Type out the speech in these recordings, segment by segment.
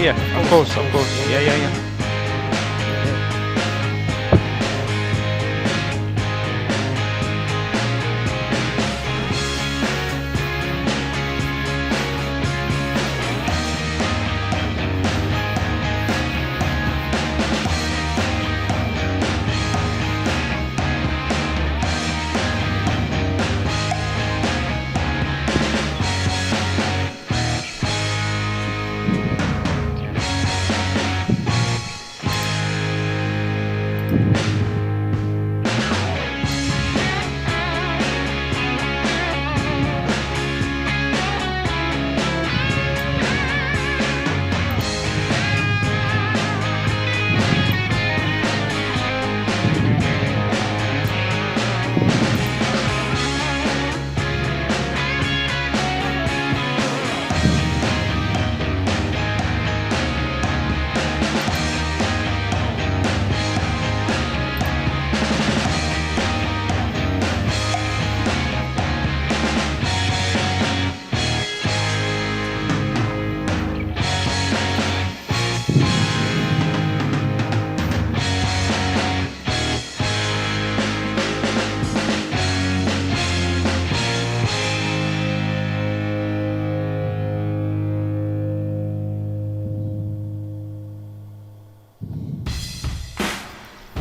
Yeah, of course, of course. Yeah.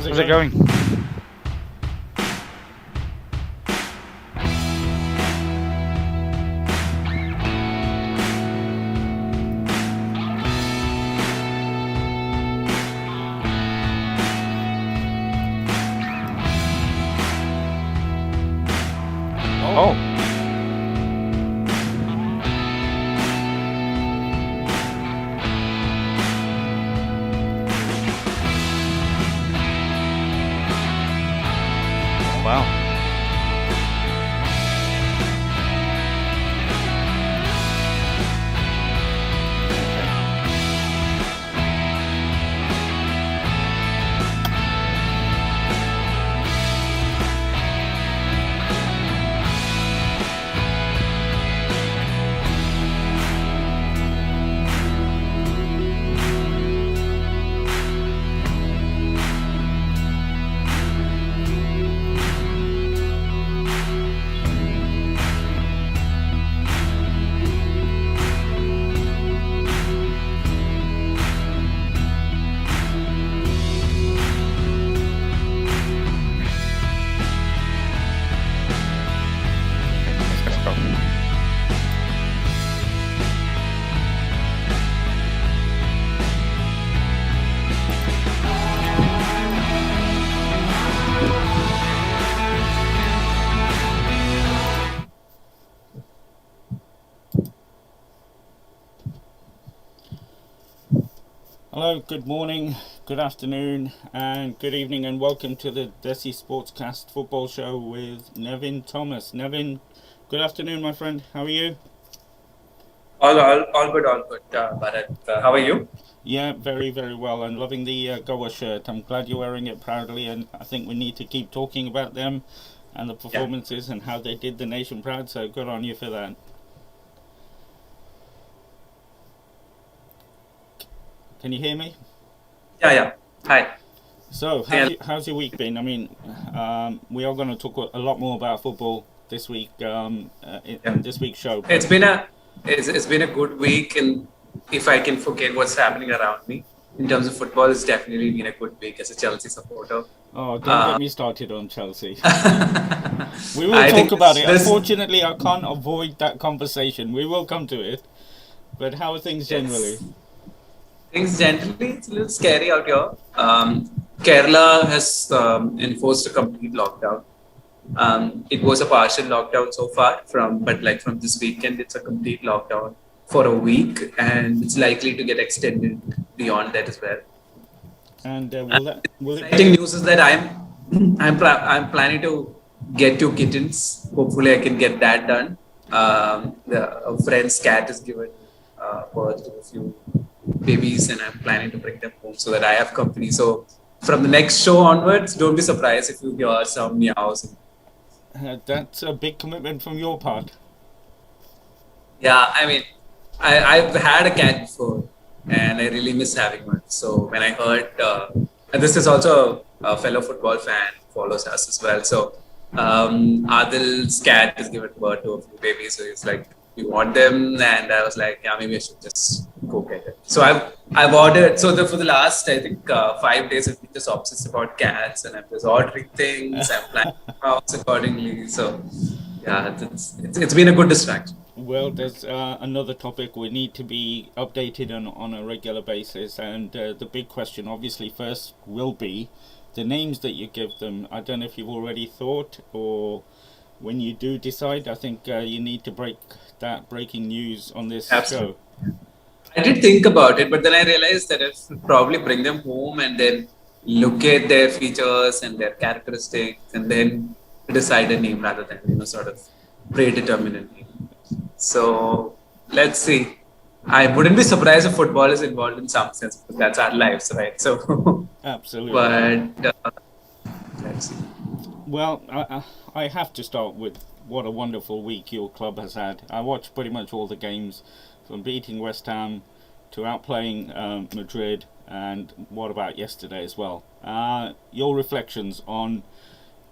How's it going? Oh. Wow. Hello, good morning, good afternoon, and good evening, and welcome to the Desi Sportscast football show with Nevin Thomas. Nevin, good afternoon, my friend. How are you? All good, Bharat. How are you? Yeah, very, very well. I'm loving the Goa shirt. I'm glad you're wearing it proudly, and I think we need to keep talking about them and the Yeah, performances and how they did the nation proud. So good on you for that. Can you hear me? yeah. Hi. So, Yeah, how's your week been? I mean, we are going to talk a lot more about football this week yeah. in this week's show. It's But been a it's been a good week, and if I can forget what's happening around me in terms of football, it's definitely been a good week as a Chelsea supporter. oh, don't Uh, get me started on Chelsea. We will I talk think about it. this Unfortunately, I can't avoid that conversation. We will come to it. But how are things generally? yes. Things generally, it's a little scary out here. Kerala has enforced a complete lockdown. It was a partial lockdown so far, but like from this weekend, it's a complete lockdown for a week, and it's likely to get extended beyond that as well. And And will it exciting be? news is that I'm planning to get two kittens. Hopefully, I can get that done. A friend's cat is given birth to a few babies, and I'm planning to bring them home so that I have company. So from the next show onwards, don't be surprised if you hear some meows. That's a big commitment from your part. Yeah, I mean, I've had a cat before, and I really miss having one. So when I heard, and this is also a fellow football fan, follows us as well. So Adil's cat is given birth to a few babies, so he's like, "You want them?" And I was like, "Yeah, maybe I should just go get it." So I've ordered. So for the last I think 5 days, I've been just obsessed about cats, and I'm just ordering things. I'm planning the house accordingly. So yeah, it's been a good distraction. Well, there's another topic we need to be updated on a regular basis, and the big question, obviously, first will be the names that you give them. I don't know if you've already thought, or when you do decide. I think you need to break that breaking news on this show. Absolutely. I did think about it, but then I realized that I should probably bring them home and then look at their features and their characteristics and then decide a name rather than, sort of predetermine a name. So let's see. I wouldn't be surprised if football is involved in some sense because that's our lives, right? So, Absolutely. but let's see. Well, I have to start with what a wonderful week your club has had. I watched pretty much all the games, from beating West Ham to outplaying Madrid, and what about yesterday as well? Your reflections on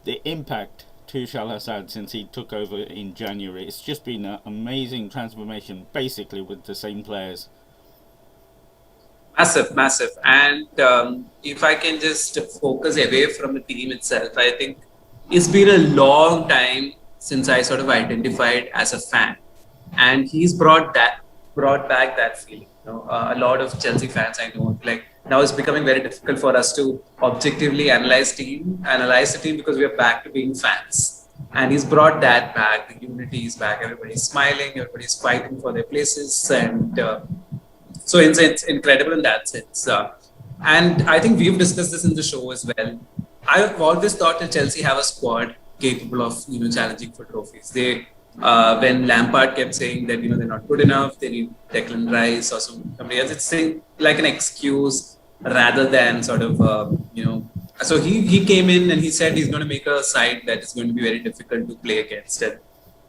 the impact Tuchel has had since he took over in January. It's just been an amazing transformation, basically with the same players. Massive, massive. And if I can just focus away from the team itself, I think it's been a long time since I sort of identified as a fan, and he's brought back that feeling. A lot of Chelsea fans I know, like now it's becoming very difficult for us to objectively analyze the team because we are back to being fans. And he's brought that back. The unity is back. Everybody's smiling. Everybody's fighting for their places, and so it's incredible in that sense. And I think we've discussed this in the show as well. I've always thought that Chelsea have a squad capable of challenging for trophies. They when Lampard kept saying that they're not good enough, they need Declan Rice or somebody else. It's saying like an excuse rather than sort of So he came in and he said he's going to make a side that is going to be very difficult to play against. And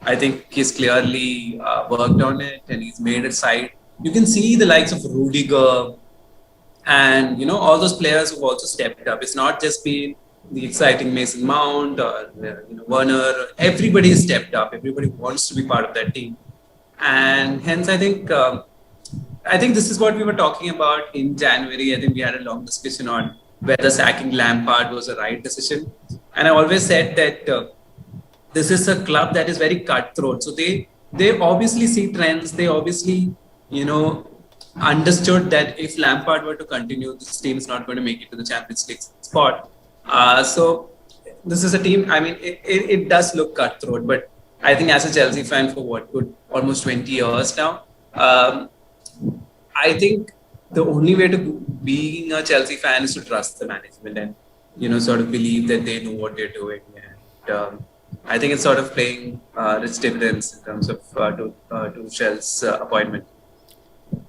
I think he's clearly worked on it and he's made a side. You can see the likes of Rudiger and all those players who've also stepped up. It's not just been the exciting Mason Mount or Werner. Everybody has stepped up. Everybody wants to be part of that team, and hence I think this is what we were talking about in January. I think we had a long discussion on whether sacking Lampard was the right decision, and I always said that this is a club that is very cutthroat. So they obviously see trends. They obviously you know understood that if Lampard were to continue, this team is not going to make it to the Champions League spot. So this is a team. I mean, it does look cutthroat, but I think as a Chelsea fan for what good almost 20 years now, I think the only way to being a Chelsea fan is to trust the management and sort of believe that they know what they're doing. And I think it's sort of playing rich dividends in terms of Tuchel's appointment.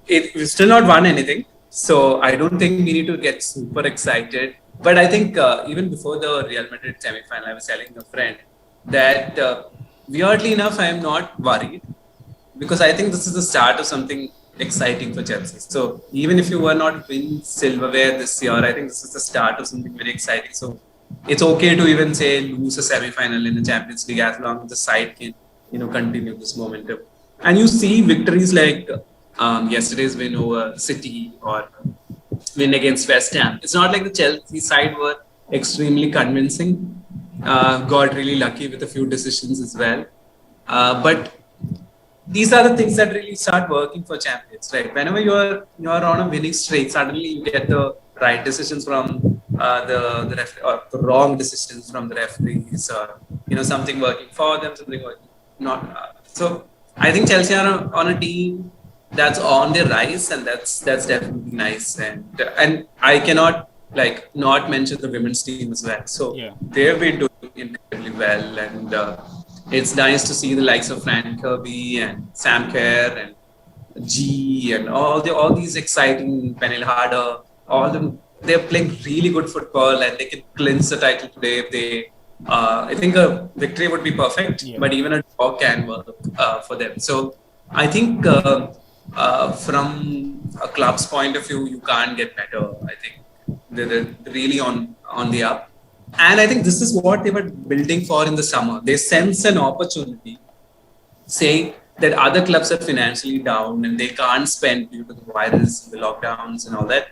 We've still not won anything, so I don't think we need to get super excited. But I think even before the Real Madrid semi-final, I was telling a friend that weirdly enough, I am not worried because I think this is the start of something exciting for Chelsea. So even if you were not win silverware this year, I think this is the start of something very exciting. So it's okay to even say lose a semi-final in the Champions League as long as the side can continue this momentum. And you see victories like yesterday's win over City or win against West Ham. It's not like the Chelsea side were extremely convincing. Got really lucky with a few decisions as well. But these are the things that really start working for champions, right? Whenever you're on a winning streak, suddenly you get the right decisions from the referee or the wrong decisions from the referees, or something working for them, something working not. So I think Chelsea are on a team that's on the rise, and that's definitely nice. And I cannot not mention the women's team as well. So Yeah. they've been doing incredibly well, and it's nice to see the likes of Fran Kirby and Sam Kerr and G and all these exciting Penel Harder. All of them, they're playing really good football, and they can clinch the title today if they. I think a victory would be perfect, Yeah. but even a draw can work for them. So I think from a club's point of view, you can't get better. I think they're really on the up. And I think this is what they were building for in the summer. They sense an opportunity, saying that other clubs are financially down and they can't spend due to the virus, the lockdowns, and all that.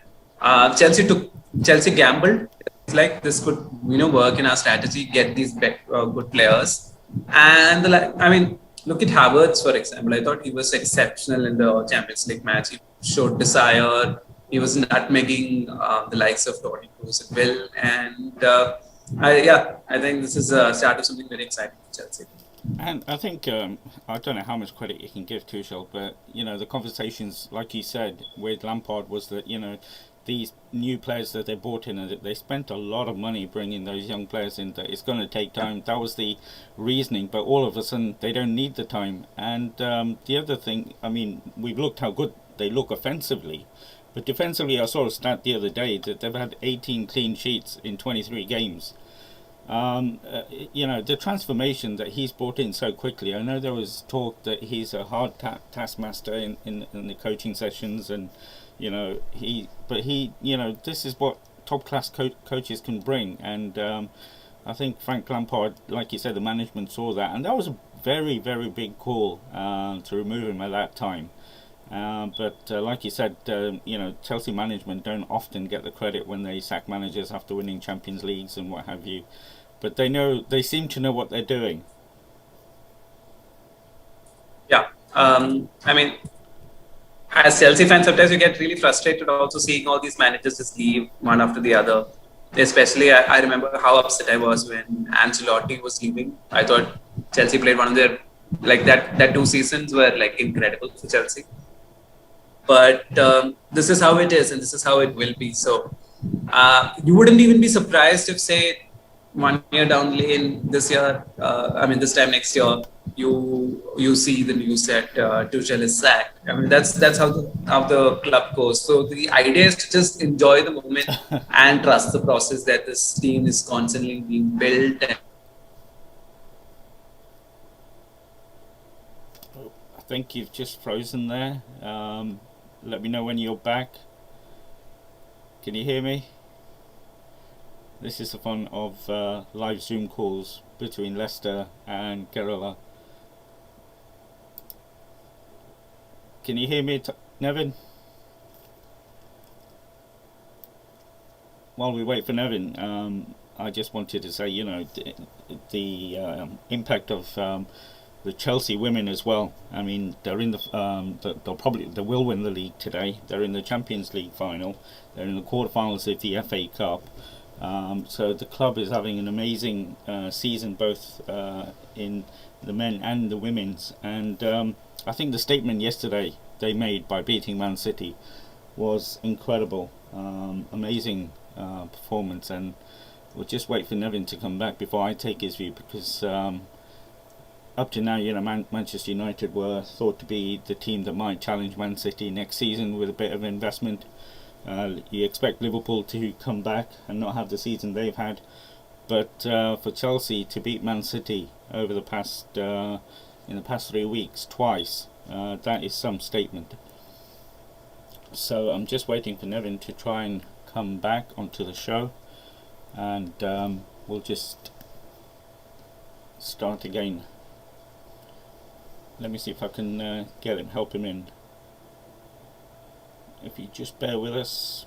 Chelsea gambled. It's like this could work in our strategy, get these good players. And look at Havertz, for example. I thought he was exceptional in the Champions League match. He showed desire. He was nutmegging the likes of Toni Kroos at will. And I think this is a start of something very exciting for Chelsea. And I think I don't know how much credit you can give Tuchel, but the conversations, like you said, with Lampard was that these new players that they brought in, and they spent a lot of money bringing those young players in. That it's going to take time. That was the reasoning, but all of a sudden they don't need the time. And the other thing, we've looked how good they look offensively, but defensively, I saw a stat the other day that they've had 18 clean sheets in 23 games. The transformation that he's brought in so quickly. I know there was talk that he's a hard taskmaster in the coaching sessions, and this is what top class coaches can bring. And I think Frank Lampard, like you said, the management saw that, and that was a very, very big call to remove him at that time. But like you said, Chelsea management don't often get the credit when they sack managers after winning Champions Leagues and what have you. But they seem to know what they're doing. Yeah. As Chelsea fans, sometimes you get really frustrated also seeing all these managers just leave one after the other. Especially, I remember how upset I was when Ancelotti was leaving. I thought Chelsea played one of their, that 2 seasons were incredible for Chelsea. But this is how it is, and this is how it will be. So you wouldn't even be surprised if, say, 1 year down the lane this year, this time next year, you see the news that Tuchel is sacked. That's how the club goes. So the idea is to just enjoy the moment and trust the process that this team is constantly being built. I think you've just frozen there. Let me know when you're back. Can you hear me? This is the fun of live Zoom calls between Leicester and Kerala. Can you hear me, Nevin? While we wait for Nevin, I just wanted to say, the impact of the Chelsea women as well. They're in they will win the league today. They're in the Champions League final. They're in the quarterfinals of the FA Cup. So the club is having an amazing season, both in the men and the women's. And I think the statement yesterday they made by beating Man City was incredible, amazing performance, and we'll just wait for Nevin to come back before I take his view because up to now, Manchester United were thought to be the team that might challenge Man City next season with a bit of investment. You expect Liverpool to come back and not have the season they've had, but for Chelsea to beat Man City over the past in the past 3 weeks twice, that is some statement. So I'm just waiting for Nevin to try and come back onto the show, and we'll just start again. Let me see if I can get him, help him in. If you just bear with us.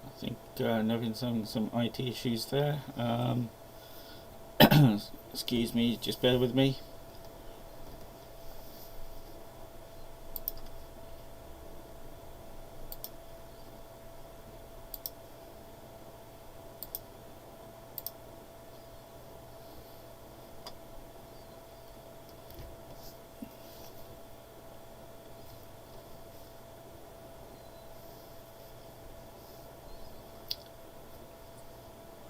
I think Nevin's having some IT issues there. Excuse me, just bear with me.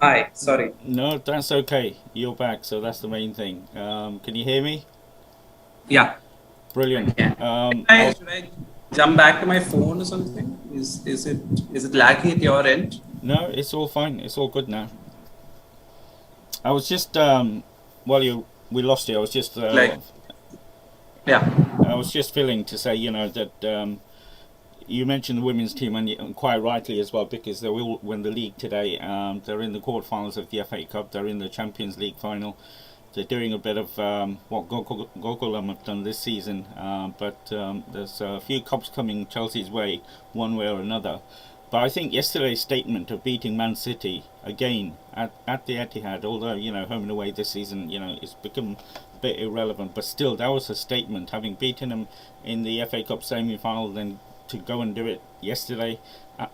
Hi, sorry. No, that's okay. You're back, so that's the main thing. Can you hear me? Yeah, I Brilliant. can. Should I jump back to my phone or something? Is it laggy at your end? No, it's all fine. It's all good now. I was just while you we lost you. Like, yeah. I was just feeling to say, that you mentioned the women's team, and quite rightly as well, because they will win the league today. They're in the quarterfinals of the FA Cup. They're in the Champions League final. They're doing a bit of what Gogolum have done this season, but there's a few cups coming Chelsea's way, one way or another. But I think yesterday's statement of beating Man City again at the Etihad, although home and away this season, it's become a bit irrelevant, but still that was a statement. Having beaten them in the FA Cup semi-final, then to go and do it yesterday,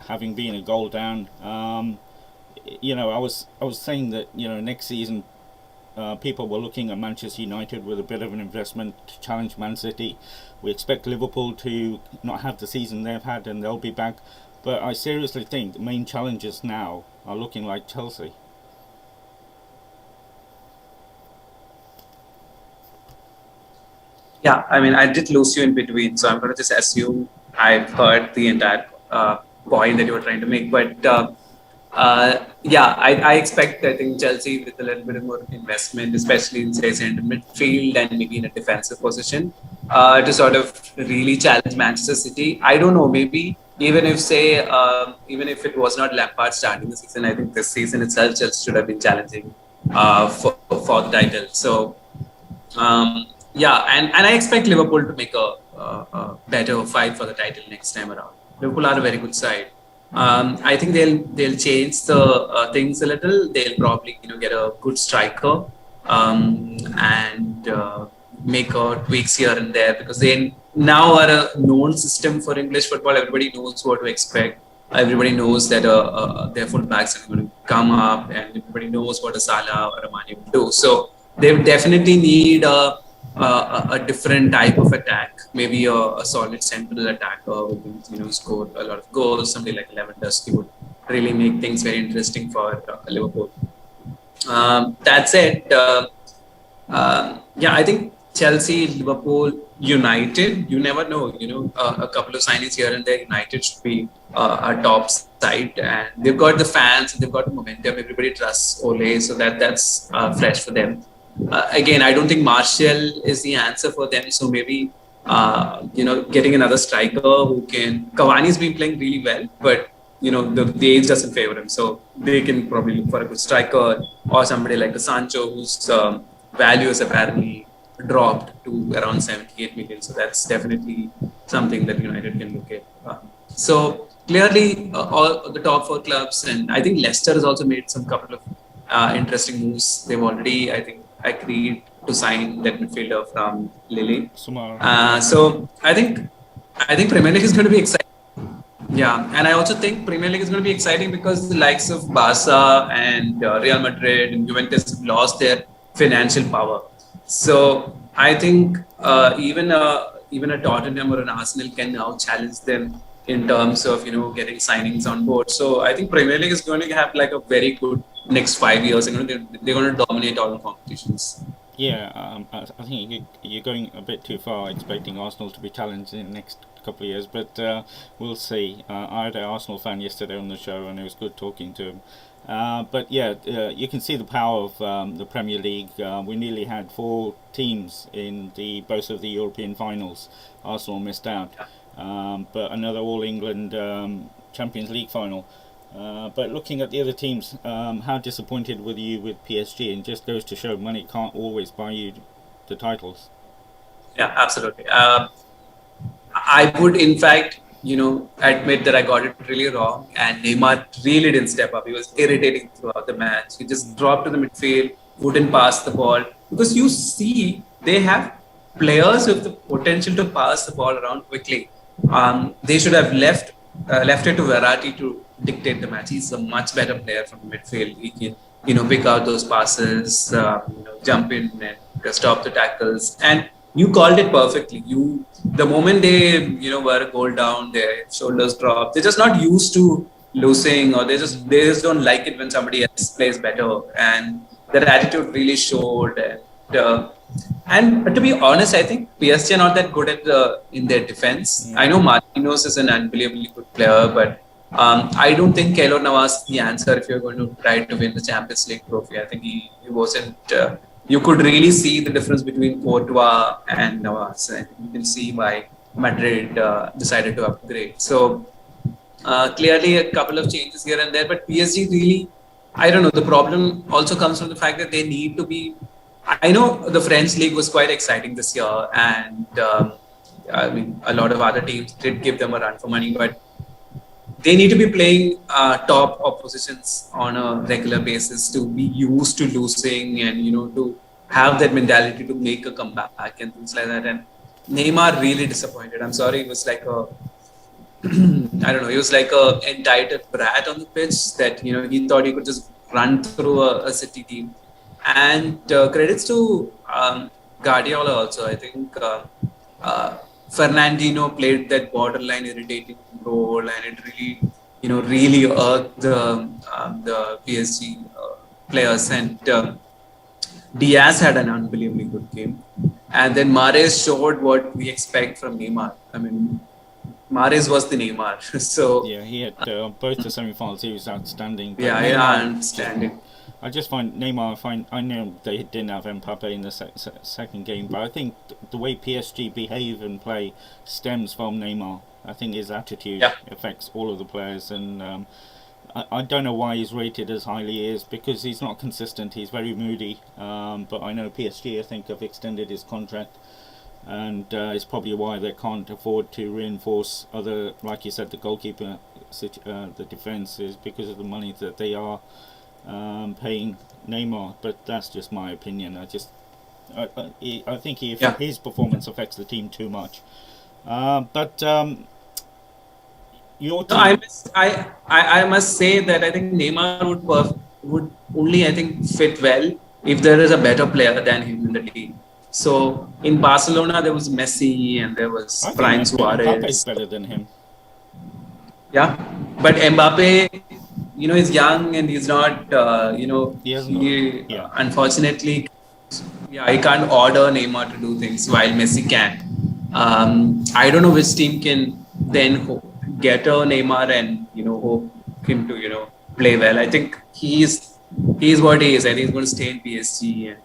having been a goal down. I was saying that next season people were looking at Manchester United with a bit of an investment to challenge Man City. We expect Liverpool to not have the season they've had, and they'll be back. But I seriously think the main challenges now are looking like Chelsea. Yeah, I mean, I did lose you in between, so I'm going to just assume I've heard the entire point that you were trying to make. But yeah, I expect, I think, Chelsea with a little bit more investment, especially in, say, centre midfield and maybe in a defensive position, to sort of really challenge Manchester City. I don't know, maybe even if, say, even if it was not Lampard starting the season, I think this season itself Chelsea should have been challenging for the title. So, yeah, and I expect Liverpool to make a better fight for the title next time around. Liverpool are a very good side. I think they'll change the things a little. They'll probably get a good striker and make tweaks here and there, because they now are a known system for English football. Everybody knows what to expect. Everybody knows that their fullbacks are going to come up, and everybody knows what a Salah or a Mane will do. So they definitely need a different type of attack, maybe a solid central attacker who can score a lot of goals. Somebody like Lewandowski would really make things very interesting for Liverpool. That said, yeah, I think Chelsea, Liverpool, United, you never know. A couple of signings here and there. United should be a top side, and they've got the fans, they've got the momentum. Everybody trusts Ole, so that's fresh for them. Again, I don't think Martial is the answer for them. So maybe getting another striker who can. Cavani's been playing really well, but the age doesn't favor him. So they can probably look for a good striker, or somebody like a Sancho whose value is apparently dropped to around 78 million. So that's definitely something that United can look at. So clearly, all the top four clubs, and I think Leicester has also made some couple of interesting moves. They've already, I think, agreed to sign that midfielder from Lille. Sumar, yeah. So I think Premier League is going to be exciting. Yeah, and I also think Premier League is going to be exciting because the likes of Barca and Real Madrid and Juventus have lost their financial power. So I think even a Tottenham or an Arsenal can now challenge them in terms of getting signings on board. So I think Premier League is going to have like a very good next 5 years. They're going to dominate all the competitions. Yeah, I think you're going a bit too far expecting Arsenal to be challenged in the next couple of years, but we'll see. I had an Arsenal fan yesterday on the show, and it was good talking to him. But yeah, you can see the power of the Premier League. We nearly had four teams in both of the European finals. Arsenal missed out, but another All England Champions League final. But looking at the other teams, how disappointed were you with PSG? And just goes to show money can't always buy you the titles. Yeah, absolutely. I would, in fact, admit that I got it really wrong. And Neymar really didn't step up. He was irritating throughout the match. He just dropped to the midfield, wouldn't pass the ball. Because you see, they have players with the potential to pass the ball around quickly. They should have left it to Verratti to dictate the match. He's a much better player from midfield. He can, pick out those passes, jump in and stop the tackles. And you called it perfectly. The moment they, were a goal down, their shoulders drop. They're just not used to losing, or they just don't like it when somebody else plays better. And their attitude really showed. And to be honest, I think PSG are not that good in their defense. I know Marquinhos is an unbelievably good player, but I don't think Keylor Navas is the answer if you're going to try to win the Champions League trophy. I think he wasn't. You could really see the difference between Courtois and Navas. And you can see why Madrid decided to upgrade. So clearly a couple of changes here and there, but PSG really, I don't know. The problem also comes from the fact that they need to be. I know the French league was quite exciting this year, and I mean a lot of other teams did give them a run for money, but they need to be playing top oppositions on a regular basis to be used to losing, and to have that mentality to make a comeback and things like that. And Neymar really disappointed. I'm sorry, it was like a I don't know. He was like a entitled brat on the pitch that he thought he could just run through a City team. And credits to Guardiola also. I think Fernandinho played that borderline irritating role, and it really irked the PSG players. And Diaz had an unbelievably good game, and then Mahrez showed what we expect from Neymar. I mean, Mahrez was the Neymar. So yeah, he had both the semi-finals. He was outstanding. Yeah, I understand it. I just find Neymar. I know they didn't have Mbappe in the second game, but I think the way PSG behave and play stems from Neymar. I think his attitude affects all of the players, and I don't know why he's rated as highly he is, because he's not consistent. He's very moody. But I know PSG, I think, have extended his contract, and it's probably why they can't afford to reinforce other, like you said, the goalkeeper, the defence, is because of the money that they are paying Neymar. But that's just my opinion. I think his performance affects the team too much. But your team. No, I must say that I think Neymar would only, I think, fit well if there is a better player than him in the team. So in Barcelona there was Messi and there was Brian Suarez. Mbappe's better than him. Yeah, but Mbappe, is young and he's not. Unfortunately, he can't order Neymar to do things while Messi can. I don't know which team can then get a Neymar and hope him to play well. I think he's what he is. I think he's going to stay in PSG and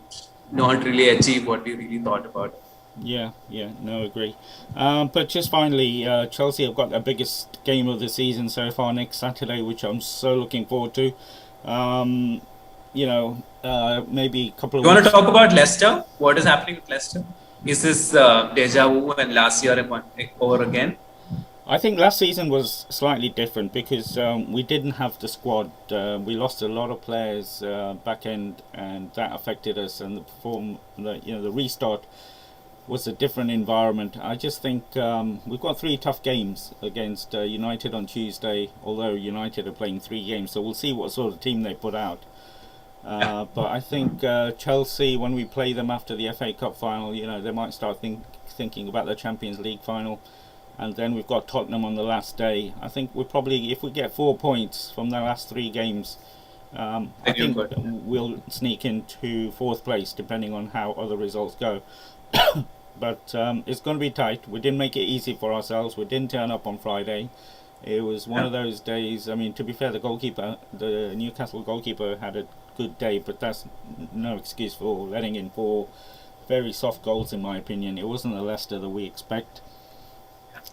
not really achieve what we really thought about. Agree. But just finally, Chelsea have got their biggest game of the season so far next Saturday, which I'm so looking forward to. Maybe a couple of. You want to talk about Leicester? What is happening with Leicester? Is this deja vu and last year over again? I think last season was slightly different because we didn't have the squad. We lost a lot of players back end, and that affected us. And the restart was a different environment. I just think we've got 3 tough games against United on Tuesday. Although United are playing 3 games, so we'll see what sort of team they put out. But I think Chelsea, when we play them after the FA Cup final, they might start thinking about the Champions League final. And then we've got Tottenham on the last day. I think we're probably, if we get 4 points from the last 3 games, I think we'll sneak into 4th place, depending on how other results go. But it's going to be tight. We didn't make it easy for ourselves. We didn't turn up on Friday. It was one of those days. I mean, to be fair, the Newcastle goalkeeper had a good day, but that's no excuse for letting in 4 very soft goals, in my opinion. It wasn't the Leicester that we expect.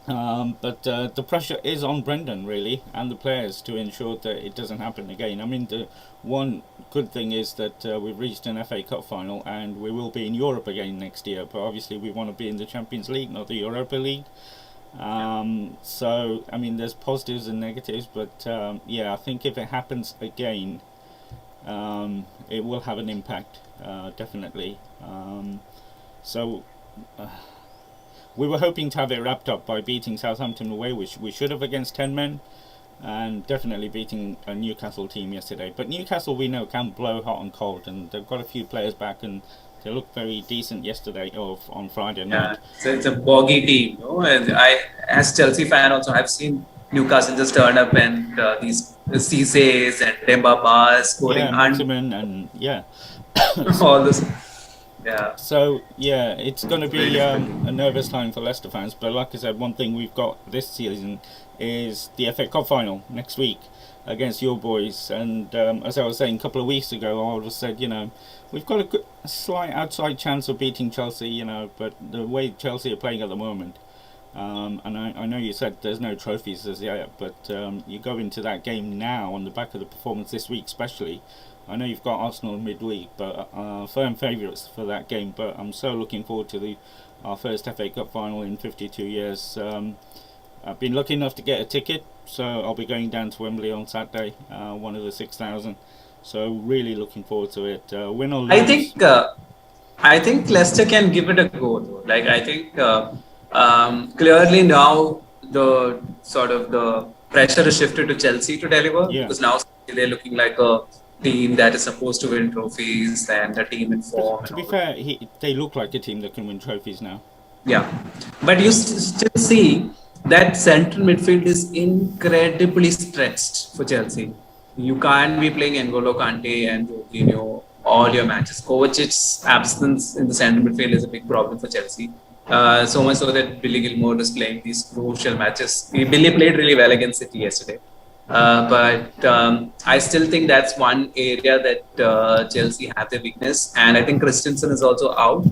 But the pressure is on Brendan, really, and the players to ensure that it doesn't happen again. I mean, the one good thing is that we've reached an FA Cup final and we will be in Europe again next year, but obviously we want to be in the Champions League, not the Europa League. So, I mean, there's positives and negatives, but I think if it happens again, it will have an impact, definitely. We were hoping to have it wrapped up by beating Southampton away, which we should have against 10 men, and definitely beating a Newcastle team yesterday. But Newcastle, we know, can blow hot and cold, and they've got a few players back, and they looked very decent yesterday or on Friday night. So it's a boggy team, and I, as Chelsea fan, also I've seen Newcastle just turn up and these Cisse's and Demba Bars scoring Maximin and all this. Yeah. So it's going to be a nervous time for Leicester fans. But like I said, one thing we've got this season is the FA Cup final next week against your boys. And as I was saying a couple of weeks ago, I would have said, we've got a slight outside chance of beating Chelsea, but the way Chelsea are playing at the moment, and I know you said there's no trophies as yet, but you go into that game now on the back of the performance this week, especially. I know you've got Arsenal midweek, but firm favourites for that game. But I'm so looking forward to our first FA Cup final in 52 years. I've been lucky enough to get a ticket, so I'll be going down to Wembley on Saturday, one of the 6,000. So really looking forward to it. Win or lose. I think Leicester can give it a go, though. Like, I think clearly now the sort of the pressure is shifted to Chelsea to deliver, because now they're looking like a team that is supposed to win trophies and a team in form. To be fair, they look like a team that can win trophies now. Yeah, but you still see that central midfield is incredibly stretched for Chelsea. You can't be playing N'Golo Kante and Jorginho all your matches. Kovacic's absence in the central midfield is a big problem for Chelsea. So much so that Billy Gilmour is playing these crucial matches. Billy played really well against City yesterday. But I still think that's one area that Chelsea have their weakness, and I think Christensen is also out,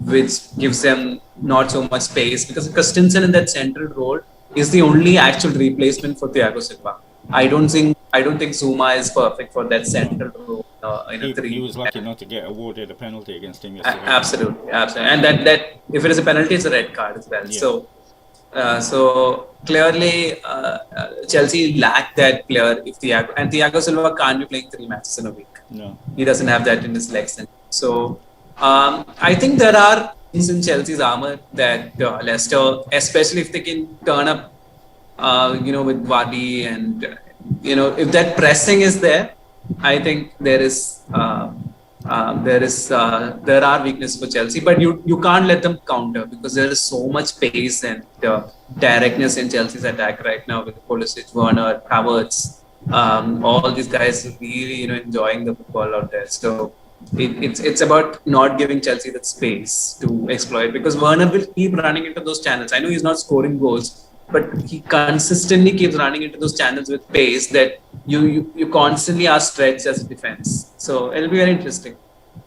which gives them not so much space, because Christensen in that central role is the only actual replacement for Thiago Silva. I don't think Zuma is perfect for that central role in a 3. He was lucky not to get awarded a penalty against him yesterday. Absolutely, and that if it is a penalty, it's a red card as well. Yeah. So clearly, Chelsea lack that player. If Thiago Silva can't be playing 3 matches in a week. No, he doesn't have that in his legs. So I think there are things in Chelsea's armor that Leicester, especially if they can turn up, with Vardy, and if that pressing is there, I think there are weaknesses for Chelsea, but you can't let them counter, because there is so much pace and directness in Chelsea's attack right now with Pulisic, Werner, Havertz. All these guys are really enjoying the football out there. So it's about not giving Chelsea that space to exploit, because Werner will keep running into those channels. I know he's not scoring goals, but he consistently keeps running into those channels with pace that you constantly are stretched as a defense. So it'll be very interesting.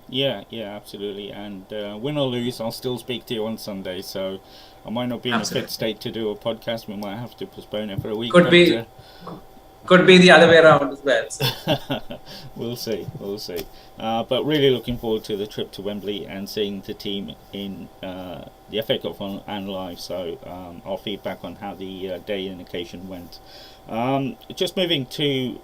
Yeah, absolutely. And win or lose, I'll still speak to you on Sunday. So I might not be in a fit state to do a podcast. We might have to postpone it for a week. Could be Could be the other way around as well. So. We'll see, we'll see. But really looking forward to the trip to Wembley and seeing the team in the FA Cup and live. So I'll feedback on how the day in occasion went. Just moving to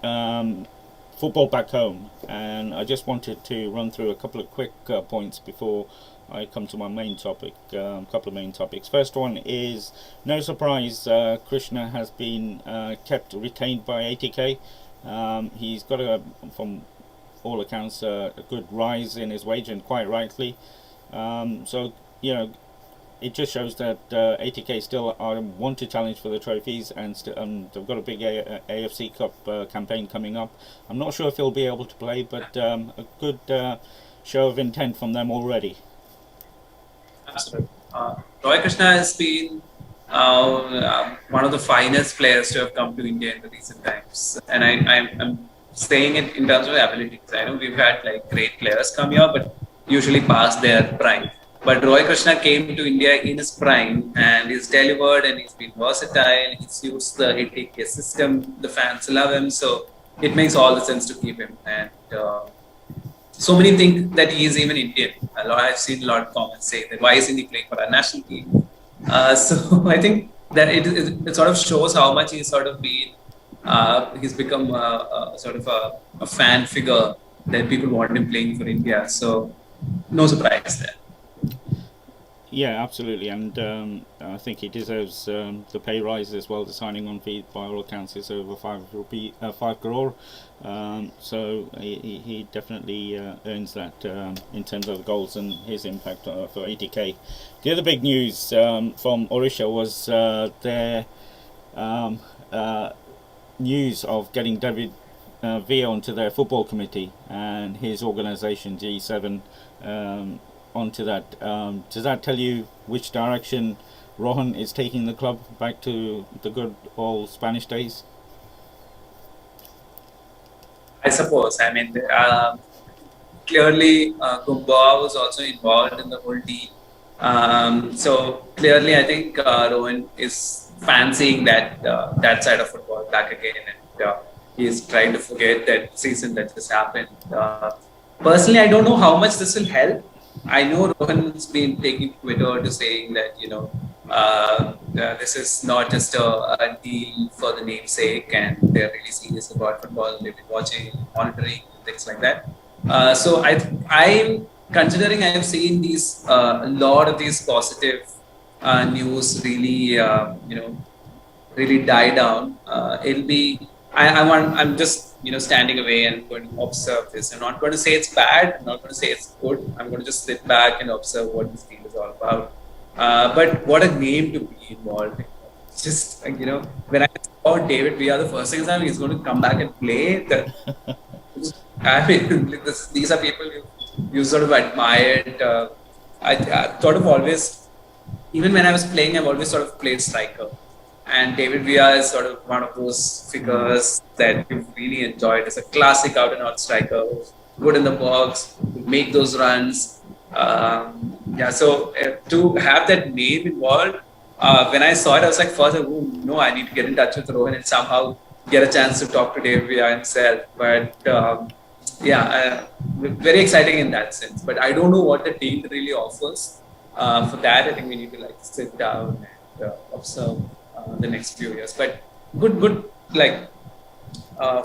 football back home, and I just wanted to run through a couple of quick points before I come to my main topic. Couple of main topics. First one is no surprise. Krishna has been kept retained by ATK. He's got from all accounts, a good rise in his wage, and quite rightly. So you know, it just shows that ATK still want to challenge for the trophies, and they've got a big AFC Cup campaign coming up. I'm not sure if he'll be able to play, but a good show of intent from them already. Absolutely. Roy Krishna has been one of the finest players to have come to India in the recent times, and I'm saying it in terms of abilities. I know we've had like great players come here, but usually past their prime. But Roy Krishna came to India in his prime, and he's delivered, and he's been versatile. He suits the ATK system. The fans love him, so it makes all the sense to keep him. And so many think that he is even Indian. I've seen a lot of comments say that why isn't he playing for our national team? So I think that it sort of shows how much he's sort of been. He's become sort of a fan figure that people want him playing for India. So no surprise there. Yeah, absolutely, and I think he deserves the pay rise as well. The signing on fee, by all accounts, is over 5 crore. So he definitely earns that in terms of the goals and his impact for ATK. The other big news from Orisha was their news of getting David Villa onto their football committee and his organisation G7 onto that. Does that tell you which direction Rohan is taking the club back to the good old Spanish days? I suppose. I mean, clearly, Gumbawa was also involved in the whole deal. So clearly, I think Rohan is fancying that side of football back again, and he's trying to forget that season that just happened. Personally, I don't know how much this will help. I know Rohan's been taking Twitter to saying that this is not just a deal for the namesake, and they're really serious about football. They've been watching, monitoring, things like that. So I'm considering I have seen these a lot of these positive news really really die down. It'll be I'm just standing away and going to observe this. I'm not going to say it's bad. I'm not going to say it's good. I'm going to just sit back and observe what this deal is all about. But what a name to be involved in. Just when I saw David Villa, the first thing is he's going to come back and play. I mean, these are people you sort of admired. I sort of always, even when I was playing, I've always sort of played striker. And David Villa is sort of one of those figures that you've really enjoyed. It's a classic out-and-out striker, good in the box, make those runs. So to have that name involved, when I saw it, I was like, first, I need to get in touch with Rohan and somehow get a chance to talk to David Villa himself. But very exciting in that sense. But I don't know what the deal really offers. For that, I think we need to sit down and observe the next few years. But good,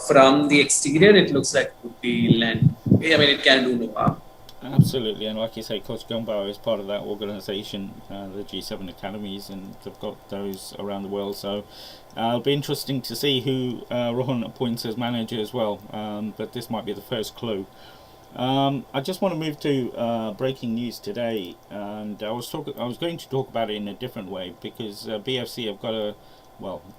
from the exterior, it looks like a good deal, and I mean, it can do no harm. Absolutely, and like you say, Coach Gumbauer is part of that organisation, the G7 Academies, and they've got those around the world. So it'll be interesting to see who Rohan appoints as manager as well. But this might be the first clue. I just want to move to breaking news today, and I was going to talk about it in a different way because BFC have got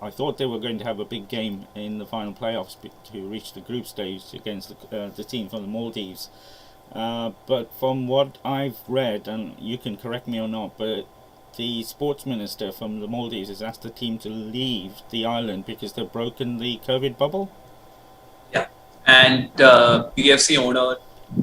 I thought they were going to have a big game in the final playoffs to reach the group stage against the team from the Maldives. But from what I've read, and you can correct me or not, but the sports minister from the Maldives has asked the team to leave the island because they've broken the COVID bubble. Yeah, and BFC owner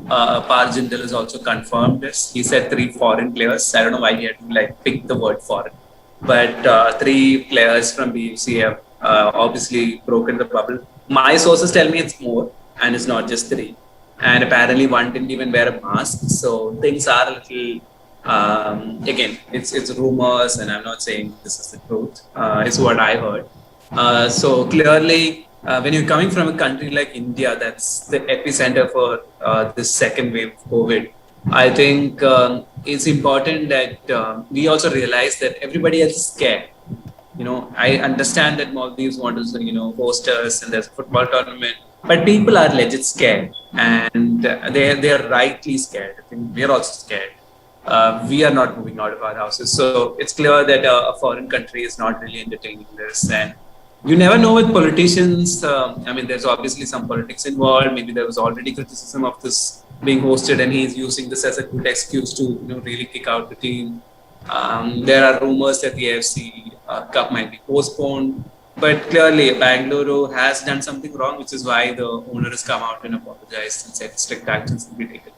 Par Jindal has also confirmed this. He said 3 foreign players. I don't know why he had to pick the word foreign, but 3 players from BFC have obviously broken the bubble. My sources tell me it's more, and it's not just three. And apparently, one didn't even wear a mask. So things are a little. Again, it's rumors, and I'm not saying this is the truth. It's what I heard. So clearly, when you're coming from a country like India, that's the epicenter for this second wave of COVID. I think it's important that we also realize that everybody else is scared. I understand that Maldives want to, host us and there's a football tournament, but people are legit scared, and they are rightly scared. I think we are also scared. We are not moving out of our houses, so it's clear that a foreign country is not really entertaining this, and you never know with politicians. I mean, there's obviously some politics involved. Maybe there was already criticism of this being hosted, and he's using this as a good excuse to, really kick out the team. There are rumors that the AFC Cup might be postponed, but clearly Bangalore has done something wrong, which is why the owner has come out and apologized and said strict actions will be taken,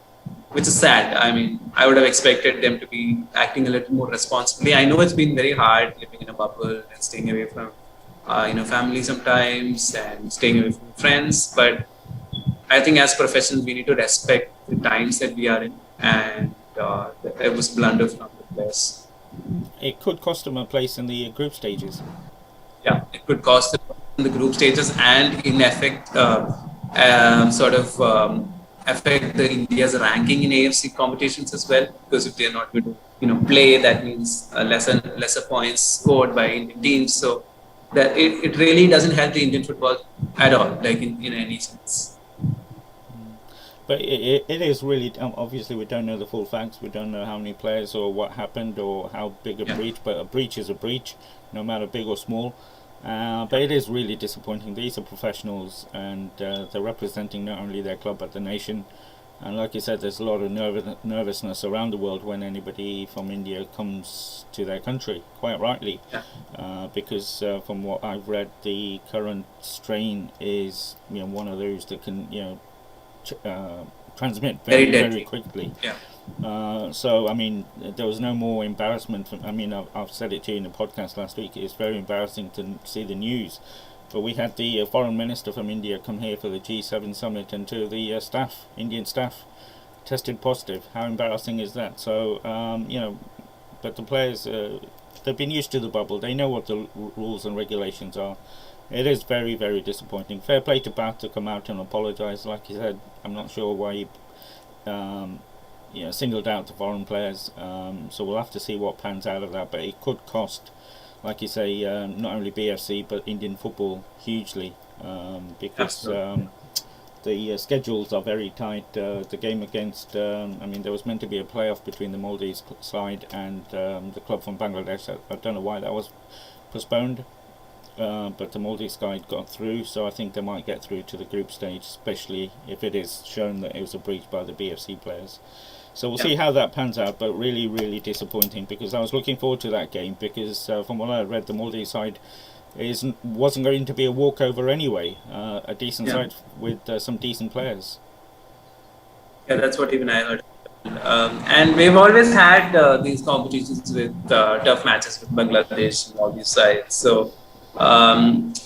which is sad. I mean, I would have expected them to be acting a little more responsibly. I know it's been very hard living in a bubble and staying away from, family sometimes and staying away from friends. But I think as professionals, we need to respect the times that we are in, and it was blunder from the players. It could cost them a place in the group stages. Yeah, it could cost them in the group stages and in effect, sort of affect the India's ranking in AFC competitions as well. Because if they are not going to, play, that means lesser points scored by Indian teams. So that it really doesn't help the Indian football at all, like in any sense. But it is really, obviously we don't know the full facts. We don't know how many players or what happened or how big a breach. But a breach is a breach, no matter big or small. But it is really disappointing. These are professionals, and they're representing not only their club but the nation. And like you said, there's a lot of nervousness around the world when anybody from India comes to their country, quite rightly. Because from what I've read, the current strain is one of those that can transmit very quickly. So I mean, there was no more embarrassment. I mean, I've said it to you in the podcast last week. It's very embarrassing to see the news. But we had the foreign minister from India come here for the G7 summit, and two of the Indian staff, tested positive. How embarrassing is that? So but the players, they've been used to the bubble. They know what the rules and regulations are. It is very, very disappointing. Fair play to Bath to come out and apologise. Like you said, I'm not sure why he singled out the foreign players. So we'll have to see what pans out of that. But it could cost, like you say, not only BFC but Indian football hugely, because the schedules are very tight. The game against, there was meant to be a playoff between the Maldives side and the club from Bangladesh. I don't know why that was postponed. But the Maldives side got through, so I think they might get through to the group stage, especially if it is shown that it was a breach by the BFC players. So we'll see how that pans out, but really, really disappointing, because I was looking forward to that game, because from what I read, the Maldives side wasn't going to be a walkover anyway, a decent side with some decent players. Yeah, that's what even I heard. And we've always had these competitions with tough matches with Bangladesh and all these sides. So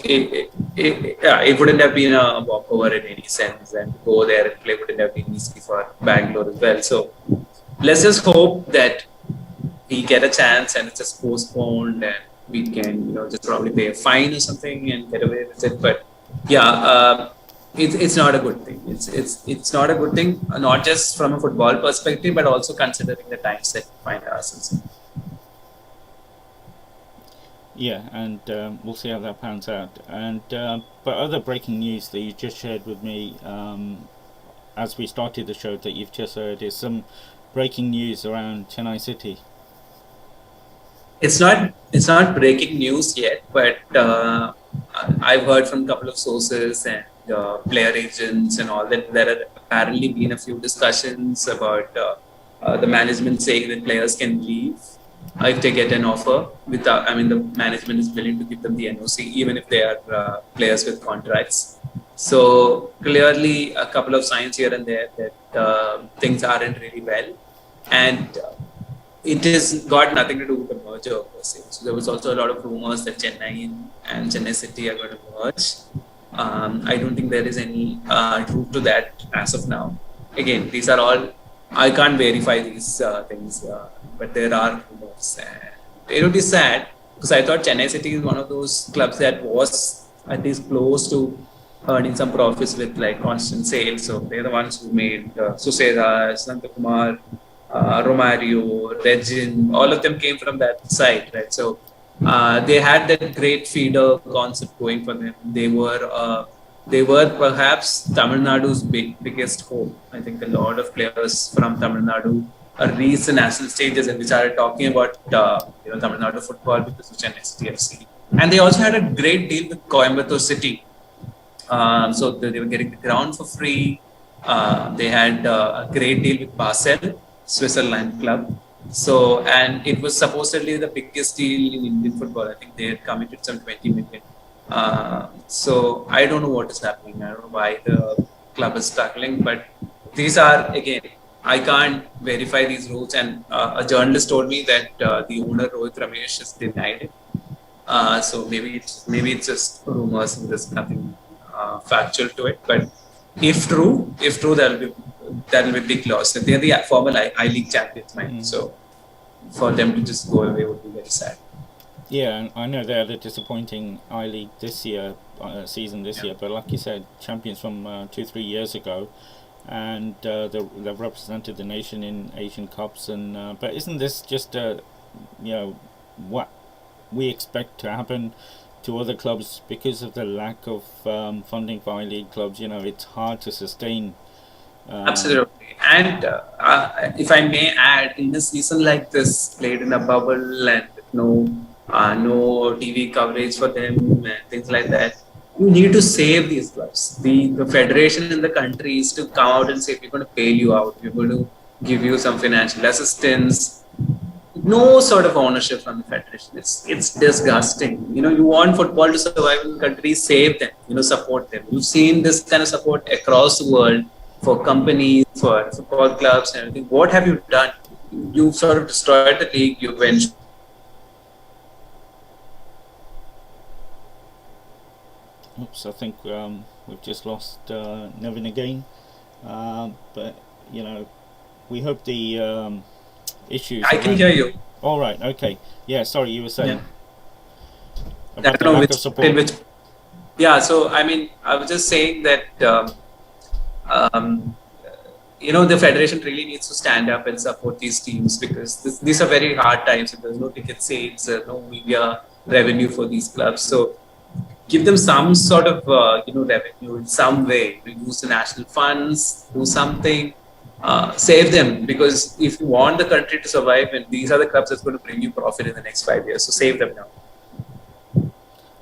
it wouldn't have been a walkover in any sense, and to go there and play wouldn't have been easy for Bangalore as well. So let's just hope that we get a chance and it's just postponed, and we can just probably pay a fine or something and get away with it. But it's not a good thing. It's not a good thing, not just from a football perspective, but also considering the times that we find ourselves in. Yeah, and we'll see how that pans out. And but other breaking news that you just shared with me as we started the show that you've just heard is some breaking news around Chennai City. It's not breaking news yet, but I've heard from a couple of sources and player agents and all that there have apparently been a few discussions about the management saying that players can leave if they get an offer. The management is willing to give them the NOC even if they are players with contracts. So clearly, a couple of signs here and there that things aren't really well, and it has got nothing to do with the merger per se. So there was also a lot of rumors that Chennai and Chennai City are going to merge. I don't think there is any truth to that as of now. Again, these are all, I can't verify these things, but there are rumors. And it would be sad because I thought Chennai City is one of those clubs that was at least close to earning some profits with like constant sales. So they're the ones who made Suseda, Santakumar, Romario, Regin, all of them came from that side, right? So they had that great feeder concept going for them. They were perhaps Tamil Nadu's biggest hope. I think a lot of players from Tamil Nadu reached the national stages and we started talking about Tamil Nadu football because of Chennai City FC. And they also had a great deal with Coimbatore City. So they were getting the ground for free. They had a great deal with Basel, Switzerland club. So, and it was supposedly the biggest deal in Indian football. I think they had committed some 20 million. So I don't know what is happening. I don't know why the club is struggling, but these are, again, I can't verify these rules. And a journalist told me that the owner Rohit Ramesh has denied it. So maybe it's just rumors and there's nothing factual to it. But if true, that'll be big loss. They're the former I League champions, right? So for them to just go away would be very sad. Yeah, and I know they're the disappointing I League this year, season this year. But like you said, champions from 2-3 years ago, and they've represented the nation in Asian Cups. And but isn't this just what we expect to happen to other clubs because of the lack of funding for I League clubs? It's hard to sustain. Absolutely. And if I may add, in a season like this, played in a bubble and no TV coverage for them and things like that, you need to save these clubs. The federation in the country is to come out and say, we're going to bail you out, we're going to give you some financial assistance. No sort of ownership from the federation. It's disgusting. You want football to survive in the country, save them, support them. You've seen this kind of support across the world for companies, for football clubs and everything. What have you done? You've sort of destroyed the league. You've ensured. Oops, I think we've just lost Nevin again. But we hope the issues. I can hear you. All right. Okay. Yeah. Sorry, you were saying about the lack of support. Yeah. So I mean, I was just saying that the federation really needs to stand up and support these teams because these are very hard times. There's no ticket sales, no media revenue for these clubs. So give them some sort of revenue in some way. Use the national funds, do something. Save them, because if you want the country to survive, and these are the clubs that's going to bring you profit in the next 5 years, so save them now.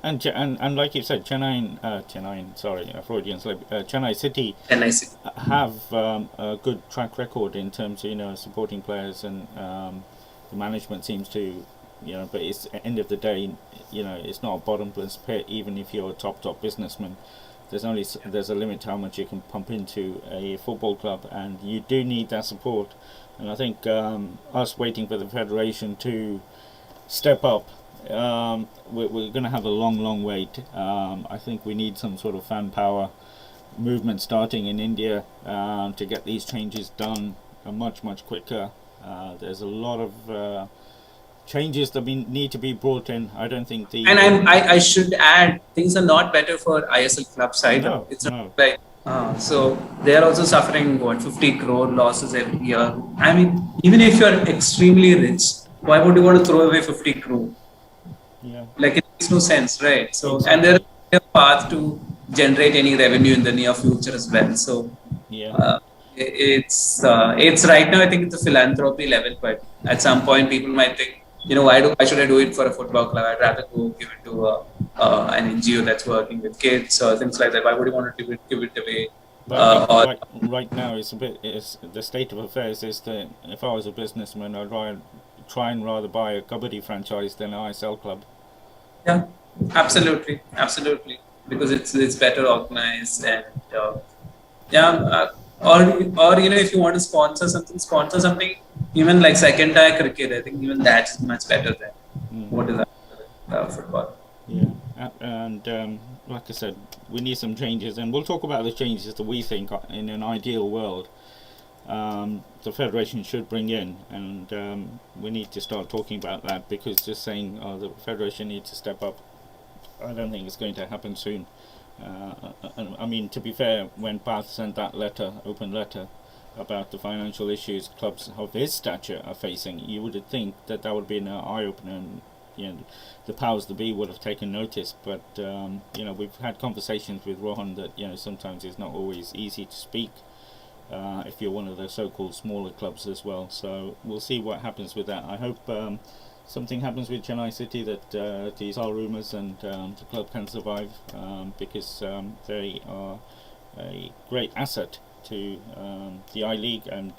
And like you said, Chennai City have a good track record in terms of supporting players, and the management seems to but it's at the end of the day, it's not a bottomless pit. Even if you're a top businessman, there's a limit to how much you can pump into a football club, and you do need that support. And I think us waiting for the federation to step up, we're going to have a long wait. I think we need some sort of fan power movement starting in India to get these changes done much quicker. There's a lot of changes that need to be brought in. I don't think I should add, things are not better for ISL clubs either. No, it's not like so they are also suffering 50 crore losses every year. I mean, even if you're extremely rich, why would you want to throw away 50 crore? Yeah, like it makes no sense, right? So exactly. And there is a path to generate any revenue in the near future as well. So yeah. It's right now, I think it's a philanthropy level, but at some point people might think, why should I do it for a football club? I'd rather go give it to an NGO that's working with kids or things like that. Why would you want to give it away? Right now, it's the state of affairs is that if I was a businessman, I'd try and rather buy a kabaddi franchise than an ISL club. Yeah, absolutely, because it's better organized and or if you want to sponsor something, even like second tier cricket. I think even that is much better than what is football. Yeah, And like I said, we need some changes, and we'll talk about the changes that we think in an ideal world the Federation should bring in, and we need to start talking about that, because just saying the Federation needs to step up, I don't think it's going to happen soon. And I mean, to be fair, when Bath sent that open letter, about the financial issues clubs of his stature are facing, you would think that would be an eye opener, and the powers that be would have taken notice. But we've had conversations with Rohan that sometimes it's not always easy to speak if you're one of the so-called smaller clubs as well. So we'll see what happens with that. I hope something happens with Chennai City, that these are rumours, and the club can survive, because they are a great asset to the I-League, and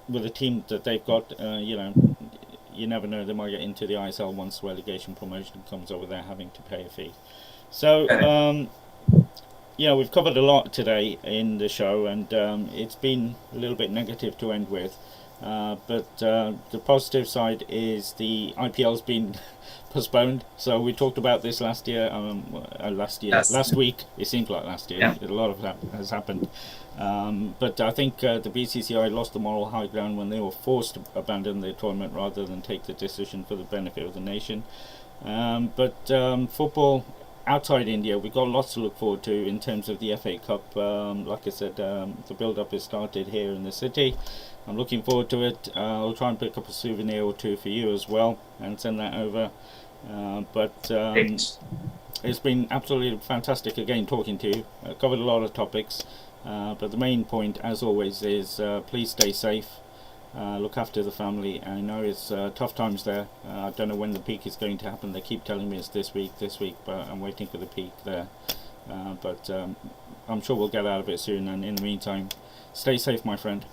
with the team that they've got, you never know, they might get into the ISL once relegation promotion comes over there having to pay a fee. So we've covered a lot today in the show, and it's been a little bit negative to end with. But the positive side is the IPL's been postponed. So we talked about this last week. It seems like last year. Yeah. A lot of that has happened. But I think the BCCI lost the moral high ground when they were forced to abandon the tournament rather than take the decision for the benefit of the nation. But football outside India, we've got lots to look forward to in terms of the FA Cup. Like I said, the build-up has started here in the city. I'm looking forward to it. I'll try and pick up a souvenir or two for you as well and send that over. But it's been absolutely fantastic again talking to you. I covered a lot of topics, but the main point, as always, is please stay safe. Look after the family. I know it's tough times there. I don't know when the peak is going to happen. They keep telling me it's this week, but I'm waiting for the peak there. But I'm sure we'll get out of it soon, and in the meantime, stay safe, my friend.